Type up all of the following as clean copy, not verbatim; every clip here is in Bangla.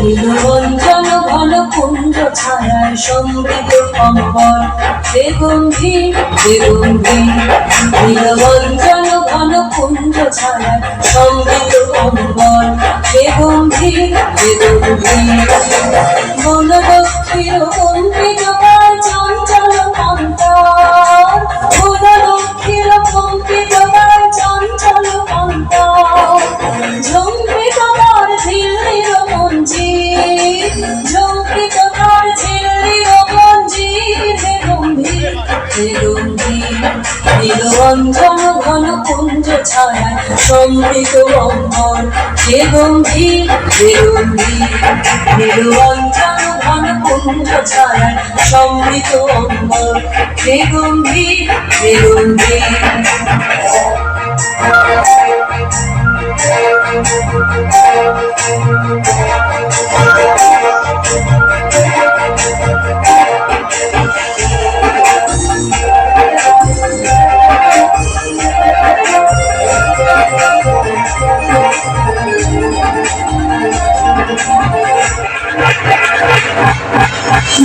নীলবঞ্জন ঘন কুঞ্জ ছায়ায় সমৃদ্ধ অম্বর বেগম্ভীর বেগম্ভীর। নীলবঞ্জন ঘন কুঞ্জ ছায়ায় সমৃদ্ধ অম্বর বেগম্ভীর বেগম্ভীর। বনলক্ষ্মীর কম্পিত গায় চঞ্চল অন্তর, বনলক্ষ্মীর কম্পিত গায় চঞ্চল অন্তর। ঝঙ্কৃত তার ঝিল্লির মঞ্জির, ঝঙ্কৃত তার ঝিল্লির মঞ্জির হে গম্ভীর হে গম্ভীর। নীলবঞ্জন ঘন কুঞ্জ ছায়ায় সমৃত অম্বর হে গম্ভীর হে গম্ভীর। নীলবঞ্জন ঘন কুঞ্জ ছায়ায় সমৃত অম্বর হে গম্ভীর হে গম্ভীর।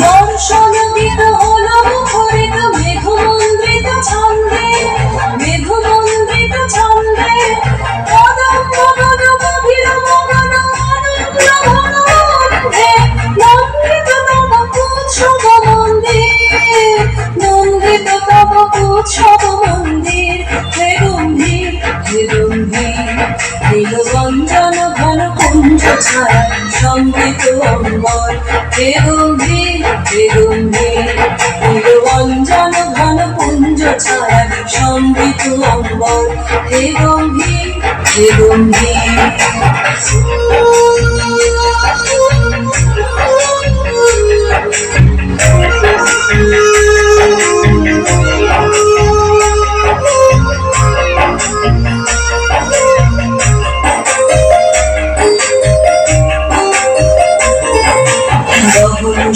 বর্ষণ গীত হলো মুখরিত মেঘমন্দ্রিত ছন্দে, মেঘমন্দ্রিত ছন্দে। কদম্ব বন গভীর মগন আনন্দ ঘনমধ্যে, নন্দিত তব উৎসব মন্দির, নন্দিত তব উৎসব মন্দির হে গম্ভীর হে গম্ভীর। নীলবঞ্জন ঘন কুঞ্জ ছায়া সমৃত অম্বর হে গম্ভীর হে গম্ভীর। নীলবঞ্জন ঘন কুঞ্জ ছায়া সমৃত অম্বর হে গম্ভীর হে গম্ভীর।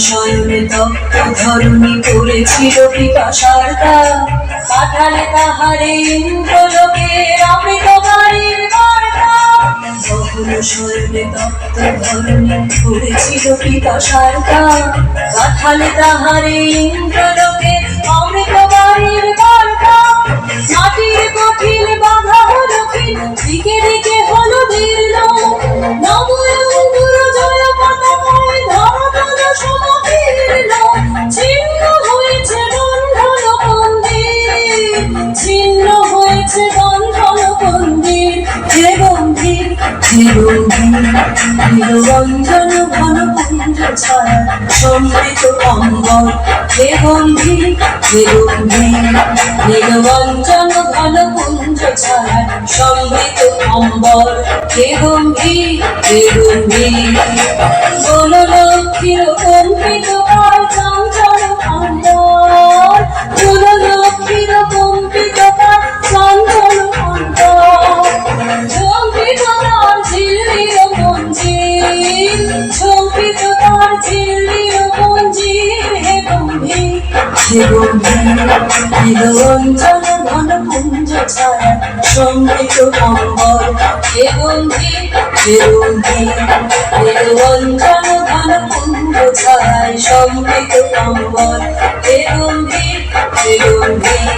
শয়নে তপ্ত ধরণী পড়েছিল পিপাসার দাগ, পাঠালে তাহারে ইন্দ্রলোকের অমৃত বাড়ির বার্তা। বহুল শয়নে তপ্ত ধরণী পড়েছিল পিপাসার দাগ, পাঠালে তাহারে ইন্দ্রলোকের অমৃত বাড়ির বার্তা। মাটির কঠিন বাধা হলো ক্ষীণ, দিকে দিকে হলো দীর্ণ, নবয়ঙ্গুর জয় পতাকায় ধরাতল সমকীর্ণ। ছিন্ন হয়েছে বন্ধন মন্দির, ছিন্ন হয়েছে বন্ধন মন্দির হে গম্ভীর হে গম্ভীর। নীলবঞ্জন ঘন কুঞ্জ ছায়া সমৃত অম্বর হে গম্ভীর হে গম্ভীর। নীলবঞ্জন ঘন কুঞ্জ ছায়া সমৃত অম্বর হে গম্ভীর হে গম্ভীর। বনলক্ষ্মীর কম্পিত গায় চঞ্চল অন্তর, বনলক্ষ্মীর কম্পিত গায় চঞ্চল অন্তর। ঝঙ্কৃত তার ঝিল্লির মঞ্জির, ঝঙ্কৃত তার ঝিল্লির মঞ্জির হে গম্ভীর হে গম্ভীর। নীলবঞ্জন ঘন কুঞ্জ ছায়া সমৃত অম্বর হে গম্ভীর হে গম্ভীর। নীলবঞ্জন ঘন কুঞ্জ ছায়ায় সমৃত অম্বর হে গম্ভীর হে গম্ভীর।